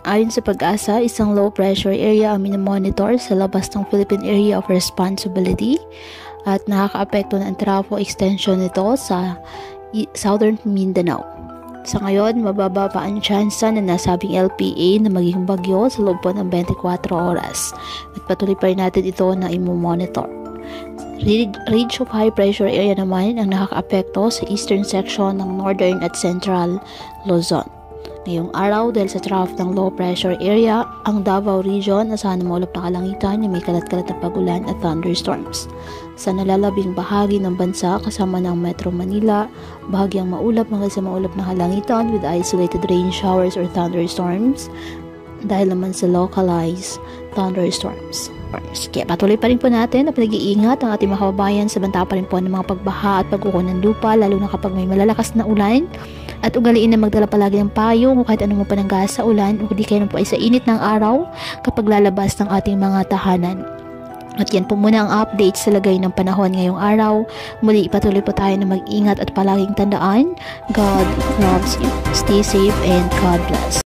Ayon sa Pag-asa, isang low pressure area ang minomonitor sa labas ng Philippine Area of Responsibility at nakakaapekto ng trough extension nito sa Southern Mindanao. Sa ngayon, mababa pa ang tsansa na nasabing LPA na maging bagyo sa loob po ng 24 oras at patuloy pa rin natin ito na imomonitor. Ridge of high pressure area naman ang nakakaapekto sa eastern section ng northern at central Luzon. Ngayong araw, dahil sa trough ng low pressure area, ang Davao region asahan na maulap na kalangitan na may kalat-kalat na pagulan at thunderstorms. Sa nalalabing bahagi ng bansa kasama ng Metro Manila, bahagyang maulap hanggang sa maulap na kalangitan with isolated rain showers or thunderstorms dahil naman sa localized thunderstorms. Kaya patuloy pa rin po natin na pinag-iingat ang ating mga kababayan sa banta pa rin po ng mga pagbaha at pagkuko ng lupa, lalo na kapag may malalakas na ulan. At ugaliin na magdala palagi ng payong o kahit anong pananggas sa ulan o di kayo po ay sa init ng araw kapag lalabas ng ating mga tahanan. At yan po muna ang update sa lagay ng panahon ngayong araw. Muli patuloy po tayo na mag-ingat at palaging tandaan, God loves you. Stay safe and God bless.